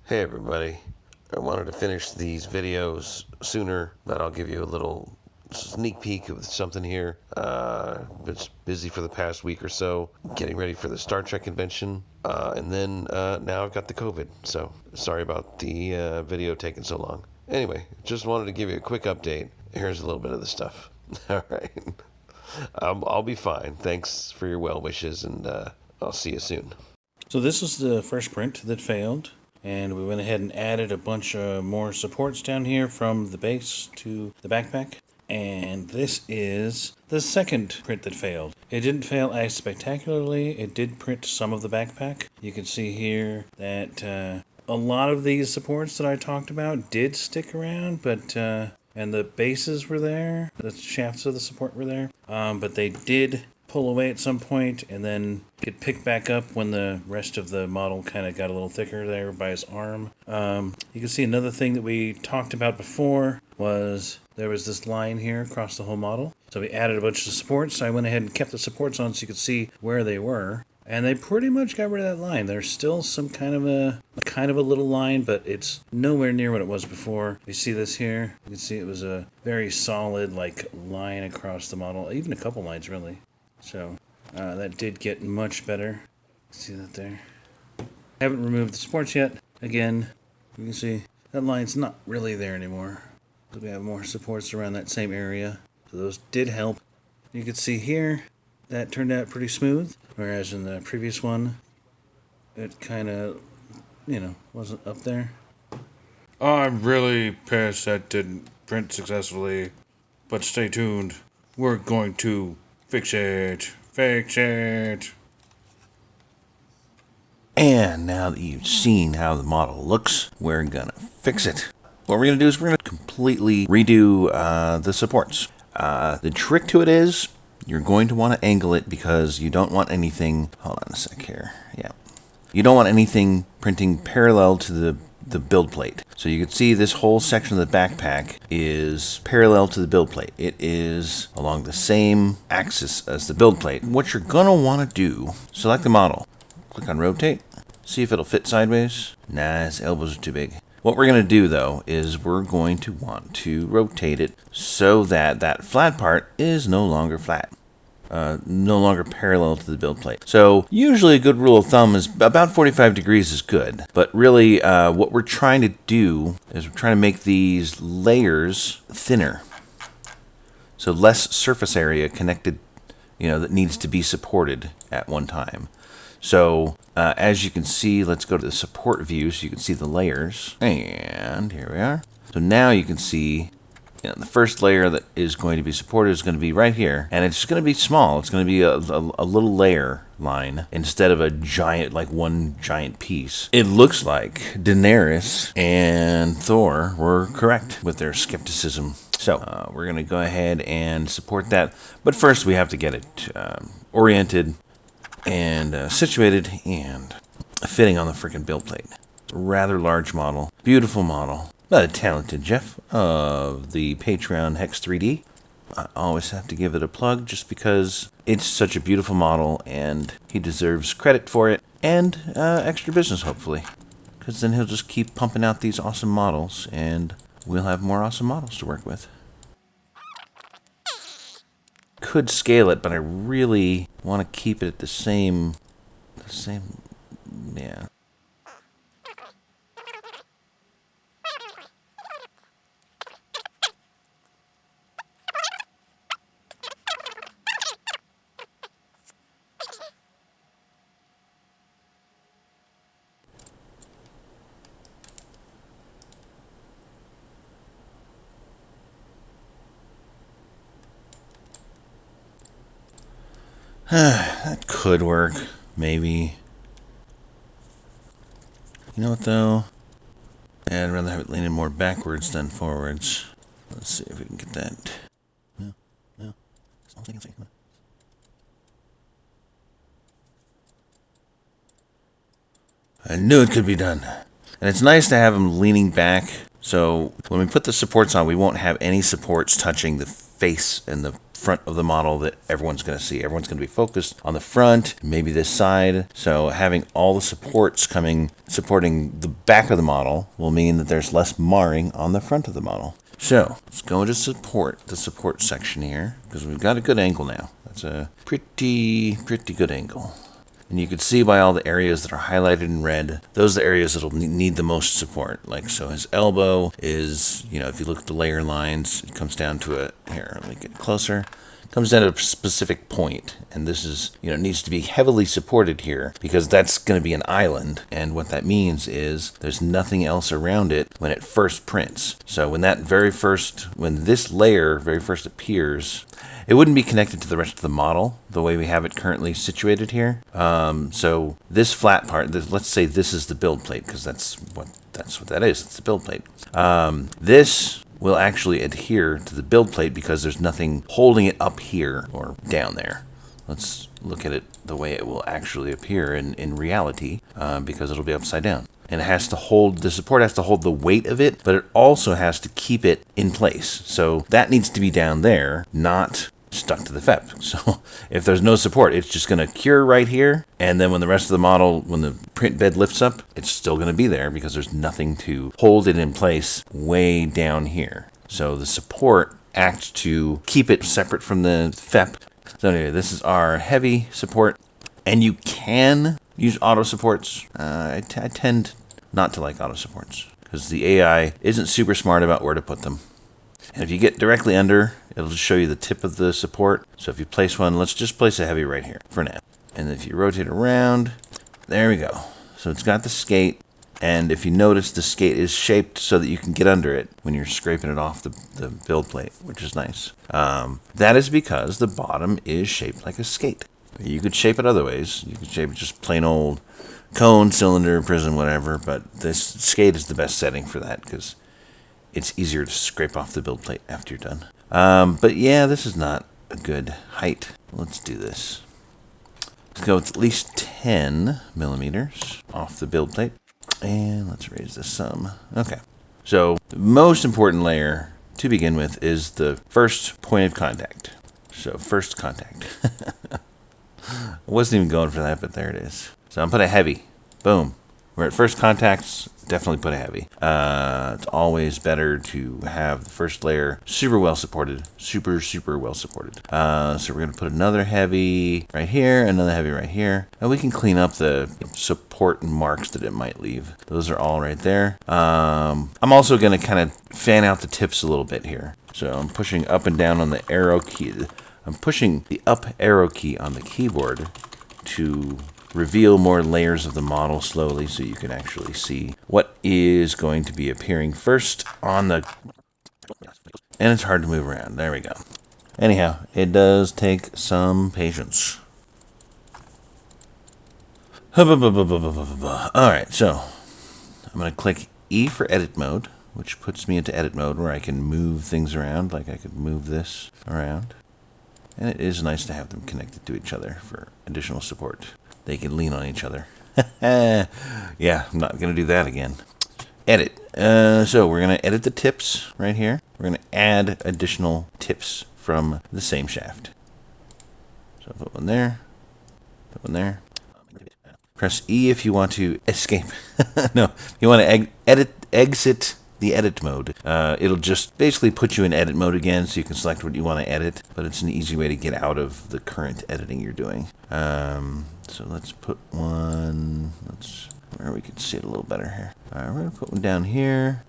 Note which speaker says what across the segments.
Speaker 1: Hey everybody, I wanted to finish these videos sooner, but I'll give you a little sneak peek of something here. Been busy for the past week or so, getting ready for the Star Trek convention, and then now I've got the COVID, so sorry about the video taking so long. Anyway, just wanted to give you a quick update. Here's a little bit of the stuff. All right, I'll be fine. Thanks for your well wishes, and I'll see you soon.
Speaker 2: So this is the first print that failed, and we went ahead and added a bunch of more supports down here from the base to the backpack. And this is the second print that failed. It didn't fail as spectacularly. It did print some of the backpack. You can see here that a lot of these supports that I talked about did stick around, but and the bases were there, the shafts of the support were there, but they did pull away at some point and then get picked back up when the rest of the model kind of got a little thicker there by his arm. You can see another thing that we talked about before was there was this line here across the whole model. So we added a bunch of supports. I went ahead and kept the supports on so you could see where they were. And they pretty much got rid of that line. There's still some kind of a little line, but it's nowhere near what it was before. You see this here? You can see it was a very solid line across the model, even a couple lines really. So that did get much better. See that there? Haven't removed the supports yet. Again, you can see that line's not really there anymore. So we have more supports around that same area. So those did help. You can see here that turned out pretty smooth, whereas in the previous one it kind of, wasn't up there.
Speaker 3: I'm really pissed that didn't print successfully, but stay tuned. We're going to fix it. Fix it.
Speaker 4: And now that you've seen how the model looks, we're gonna fix it. What we're gonna do is we're gonna completely redo the supports. The trick to it is you're going to want to angle it because you don't want anything. Hold on a sec here. Yeah, you don't want anything printing parallel to the build plate. So you can see this whole section of the backpack is parallel to the build plate. It is along the same axis as the build plate. What you're gonna want to do, select the model, click on rotate, see if it'll fit sideways. Nah, his elbows are too big. What we're going to do though is we're going to want to rotate it so that that flat part is no longer flat. No longer parallel to the build plate. So usually a good rule of thumb is about 45 degrees is good. But really what we're trying to do is we're trying to make these layers thinner. So less surface area connected, that needs to be supported at one time. So as you can see, let's go to the support view so you can see the layers. And here we are. So now you can see the first layer that is going to be supported is going to be right here, and it's going to be small. It's going to be a little layer line instead of a giant, one giant piece. It looks like Daenerys and Thor were correct with their skepticism. So we're going to go ahead and support that, but first we have to get it oriented and situated and fitting on the freaking build plate. It's a rather large model, beautiful model. But a talented Jeff of the Patreon Hex 3D. I always have to give it a plug just because it's such a beautiful model and he deserves credit for it and extra business hopefully. Because then he'll just keep pumping out these awesome models and we'll have more awesome models to work with. Could scale it, but I really want to keep it at the same, yeah. That could work, maybe. You know what though? I'd rather have it leaning more backwards than forwards. Let's see if we can get that. No. I knew it could be done. And it's nice to have them leaning back. So when we put the supports on, we won't have any supports touching the face and the front of the model that everyone's going to see. Everyone's going to be focused on the front, maybe this side. So having all the supports supporting the back of the model will mean that there's less marring on the front of the model. So let's go into the support section here, because we've got a good angle now. That's a pretty good angle. And you can see by all the areas that are highlighted in red, those are the areas that'll need the most support. Like, so his elbow is, if you look at the layer lines, it comes down to here, let me get closer. It comes down to a specific point. And this is, needs to be heavily supported here because that's going to be an island. And what that means is there's nothing else around it when it first prints. So when this layer very first appears, it wouldn't be connected to the rest of the model the way we have it currently situated here. So this flat part, let's say this is the build plate, because that's what that is. It's the build plate. This will actually adhere to the build plate because there's nothing holding it up here or down there. Let's look at it the way it will actually appear in reality, because it'll be upside down. And the support has to hold the weight of it, but it also has to keep it in place. So that needs to be down there, not stuck to the FEP. So if there's no support, it's just going to cure right here. And then when the rest of the model, when the print bed lifts up, it's still going to be there because there's nothing to hold it in place way down here. So the support acts to keep it separate from the FEP. So anyway, this is our heavy support. And you can use auto supports. I tend not to like auto supports because the AI isn't super smart about where to put them. And if you get directly under, it'll just show you the tip of the support. So if you place one, let's just place a heavy right here for now. And if you rotate around, there we go. So it's got the skate. And if you notice, the skate is shaped so that you can get under it when you're scraping it off the build plate, which is nice. That is because the bottom is shaped like a skate. You could shape it other ways. You could shape it just plain old cone, cylinder, prism, whatever. But this skate is the best setting for that because it's easier to scrape off the build plate after you're done. But yeah, this is not a good height. Let's do this. Let's go with at least 10 millimeters off the build plate. And let's raise this some. Okay. So the most important layer to begin with is the first point of contact. So first contact. I wasn't even going for that, but there it is. So I'm putting a heavy. Boom. We're at first contacts, definitely put a heavy. It's always better to have the first layer super well supported. Super well supported. So we're going to put another heavy right here, another heavy right here. And we can clean up the support and marks that it might leave. Those are all right there. I'm also going to kind of fan out the tips a little bit here. So I'm pushing up and down on the arrow key. I'm pushing the up arrow key on the keyboard to reveal more layers of the model slowly so you can actually see what is going to be appearing first on the... And it's hard to move around. There we go. Anyhow, it does take some patience. Alright, so I'm going to click E for edit mode, which puts me into edit mode where I can move things around, like I could move this around. And it is nice to have them connected to each other for additional support. They can lean on each other. Yeah, I'm not going to do that again. Edit. So we're going to edit the tips right here. We're going to add additional tips from the same shaft. So put one there. Put one there. Press E if you want to escape. No, if you want to exit the edit mode. It'll just basically put you in edit mode again so you can select what you want to edit, but it's an easy way to get out of the current editing you're doing. So let's put one, where we can see it a little better here. We're going to put one down here,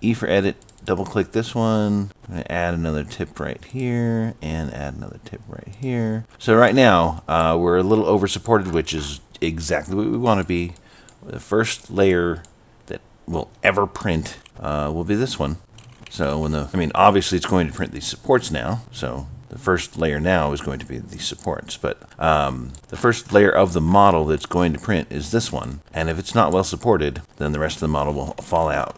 Speaker 4: E for edit, double click this one. I'm going to add another tip right here and add another tip right here. So right now, we're a little over supported, which is exactly what we want to be. The first layer will ever print will be this one. So when obviously it's going to print these supports now. So the first layer now is going to be these supports, but the first layer of the model that's going to print is this one. And if it's not well supported, then the rest of the model will fall out.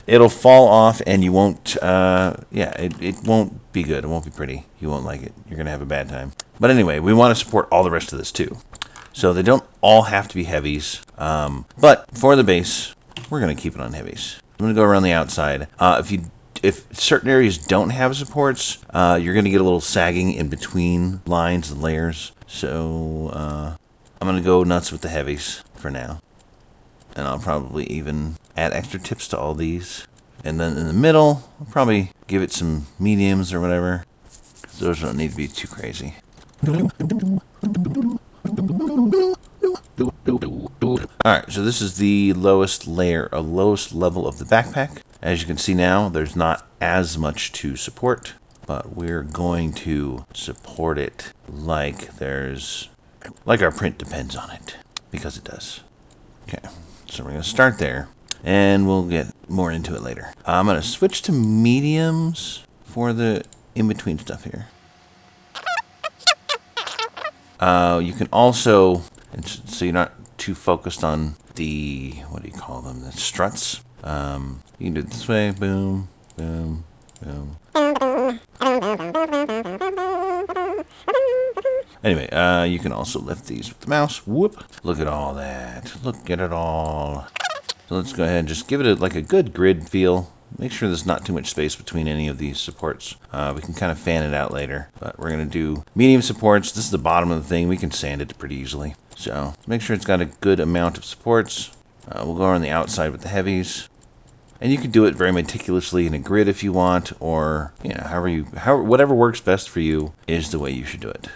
Speaker 4: It'll fall off, and you won't. It won't be good. It won't be pretty. You won't like it. You're gonna have a bad time. But anyway, we want to support all the rest of this too. So they don't all have to be heavies, but for the base, we're going to keep it on heavies. I'm going to go around the outside. If certain areas don't have supports, you're going to get a little sagging in between lines and layers. So I'm going to go nuts with the heavies for now. And I'll probably even add extra tips to all these. And then in the middle, I'll probably give it some mediums or whatever. Those don't need to be too crazy. Alright, so this is the lowest layer, lowest level of the backpack. As you can see now, there's not as much to support, but we're going to support it like our print depends on it, because it does. Okay, so we're going to start there, and we'll get more into it later. I'm going to switch to mediums for the in-between stuff here. You can also, so you're not too focused on the, what do you call them, the struts. You can do it this way, boom, boom, boom. Anyway, you can also lift these with the mouse. Whoop! Look at all that. Look at it all. So let's go ahead and just give it like a good grid feel. Make sure there's not too much space between any of these supports. We can kind of fan it out later. But we're going to do medium supports. This is the bottom of the thing. We can sand it pretty easily. So make sure it's got a good amount of supports. We'll go around the outside with the heavies. And you can do it very meticulously in a grid if you want, or whatever works best for you is the way you should do it.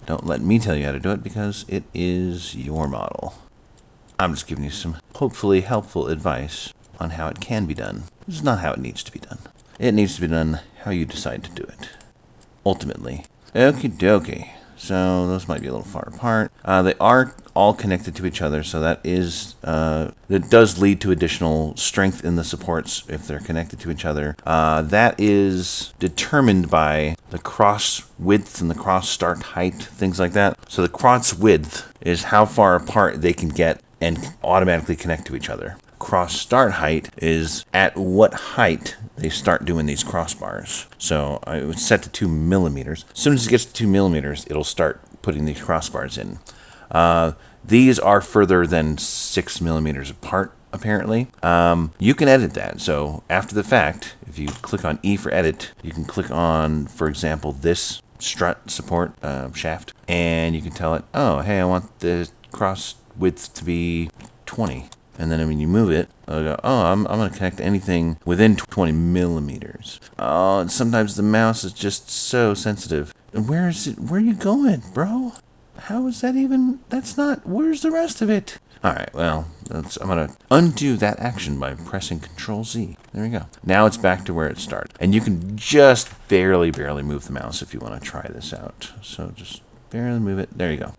Speaker 4: Don't let me tell you how to do it, because it is your model. I'm just giving you some hopefully helpful advice on how it can be done. This is not how it needs to be done. It needs to be done how you decide to do it. Ultimately. Okie dokie. So those might be a little far apart. They are all connected to each other, so that does lead to additional strength in the supports if they're connected to each other. That is determined by the cross width and the cross start height, things like that. So the cross width is how far apart they can get and automatically connect to each other. Cross start height is at what height they start doing these crossbars. So it was set to 2 millimeters. As soon as it gets to 2 millimeters, it'll start putting these crossbars in. These are further than 6 millimeters apart, apparently. You can edit that. So after the fact, if you click on E for edit, you can click on, for example, this strut support shaft, and you can tell it, oh, hey, I want the cross width to be 20. And then when you move it, it'll go, oh, I'm going to connect anything within 20 millimeters. Oh, and sometimes the mouse is just so sensitive. Where is it? Where are you going, bro? How is that even? That's not. Where's the rest of it? All right, well, I'm going to undo that action by pressing Control-Z. There we go. Now it's back to where it started. And you can just barely move the mouse if you want to try this out. So just barely move it. There you go.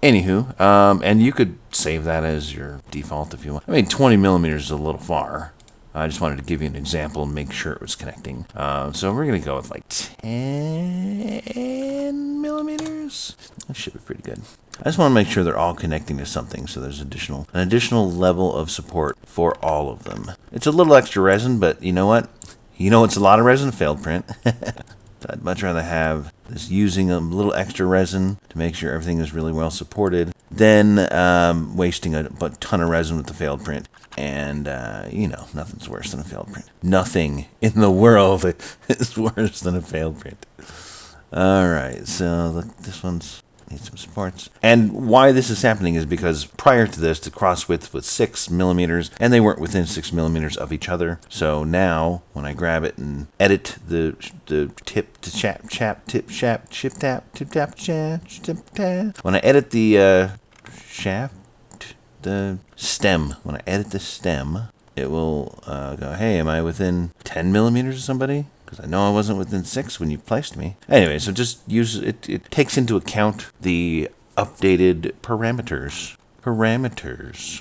Speaker 4: Anywho, and you could save that as your default if you want. I mean, 20 millimeters is a little far. I just wanted to give you an example and make sure it was connecting. So we're going to go with like 10 millimeters. That should be pretty good. I just want to make sure they're all connecting to something, so there's an additional level of support for all of them. It's a little extra resin, but you know what? You know it's a lot of resin, failed print. I'd much rather have this using a little extra resin to make sure everything is really well supported than wasting a ton of resin with the failed print. And, nothing's worse than a failed print. Nothing in the world is worse than a failed print. All right, so look, this one's needs some supports. And why this is happening is because prior to this, the cross width was 6 millimeters, and they weren't within 6 millimeters of each other. So now, when I grab it and edit the tip to tip tap, when I edit the shaft, the stem, when I edit the stem, it will go, hey, am I within 10 millimeters of somebody? Because I know I wasn't within 6 when you placed me. Anyway, so just use it. It takes into account the updated parameters.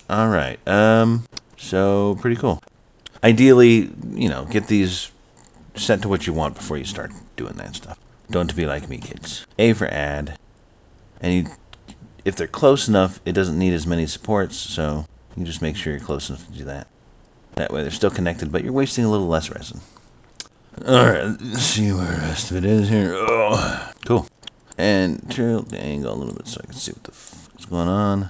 Speaker 4: All right. So pretty cool. Ideally, get these set to what you want before you start doing that stuff. Don't be like me, kids. A for add. And if they're close enough, it doesn't need as many supports, so you just make sure you're close enough to do that. That way they're still connected, but you're wasting a little less resin. Alright, let's see where the rest of it is here. Oh, cool. And tilt the angle a little bit so I can see what the f is going on.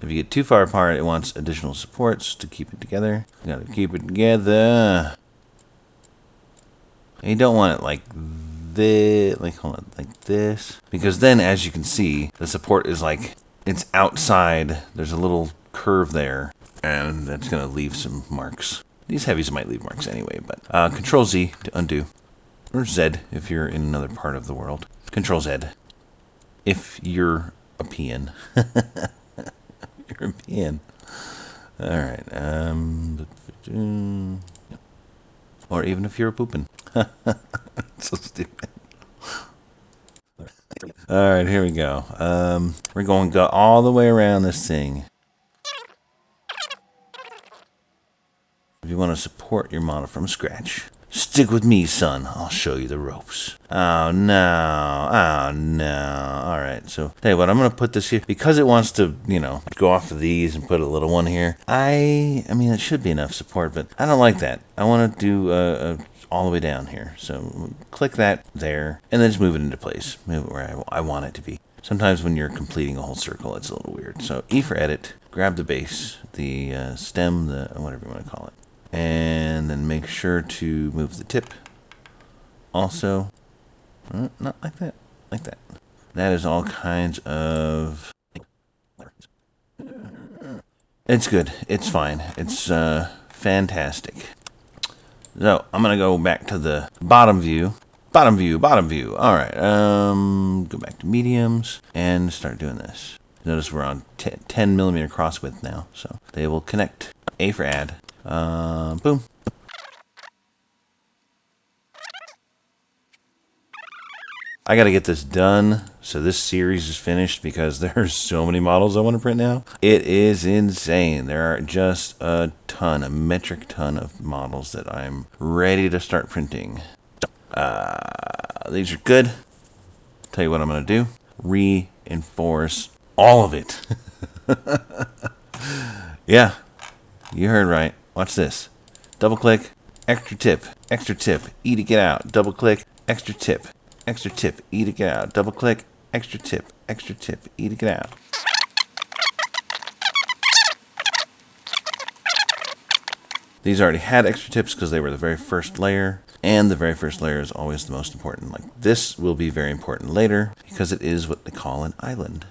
Speaker 4: If you get too far apart, it wants additional supports to keep it together. You gotta keep it together. And you don't want it like this, like this. Because then, as you can see, the support is like, it's outside. There's a little curve there, and that's gonna leave some marks. These heavies might leave marks anyway, but Control Z to undo. Or Z if you're in another part of the world. Control Z if you're a peon. You're a peon. Alright. Or even if you're a poopin'. So stupid. Alright, here we go. We're going to go all the way around this thing. If you want to support your model from scratch, stick with me, son. I'll show you the ropes. Oh, no. Oh, no. All right. So, tell you what, I'm going to put this here. Because it wants to, go off of these and put a little one here. I mean, it should be enough support, but I don't like that. I want to do all the way down here. So, click that there, and then just move it into place. Move it where I want it to be. Sometimes when you're completing a whole circle, it's a little weird. So, E for edit. Grab the base, the stem, the whatever you want to call it. And then make sure to move the tip. Also, not like that, like that. That is all kinds of... It's good. It's fine. It's fantastic. So, I'm going to go back to the bottom view. Bottom view, bottom view. All right. Go back to mediums and start doing this. Notice we're on 10 millimeter cross width now. So, they will connect. A for add. Boom. I gotta get this done so this series is finished because there's so many models I want to print now. It is insane. There are just a metric ton of models that I'm ready to start printing. These are good. Tell you what I'm gonna do. Reinforce all of it. Yeah, you heard right. Watch this. Double click, extra tip, E to get out. Double click, extra tip, E to get out. Double click, extra tip, E to get out. These already had extra tips because they were the very first layer, and the very first layer is always the most important. Like this will be very important later because it is what they call an island.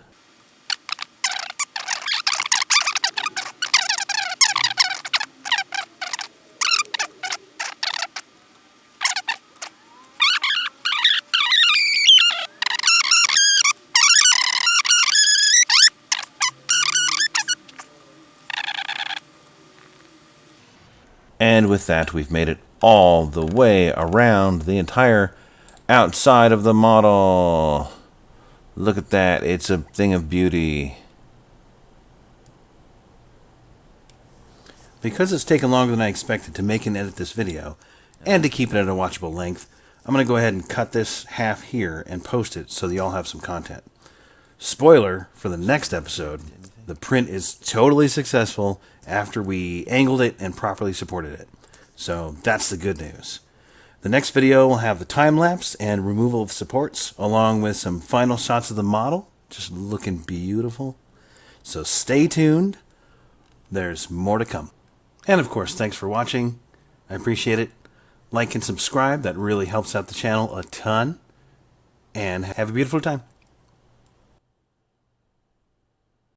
Speaker 4: And with that, we've made it all the way around the entire outside of the model. Look at that. It's a thing of beauty. Because it's taken longer than I expected to make and edit this video, and to keep it at a watchable length, I'm going to go ahead and cut this half here and post it so that y'all have some content. Spoiler for the next episode, the print is totally successful after we angled it and properly supported it. So that's the good news. The next video will have the time lapse and removal of supports along with some final shots of the model, just looking beautiful. So stay tuned. There's more to come. And of course, thanks for watching. I appreciate it. Like and subscribe. That really helps out the channel a ton. And have a beautiful time.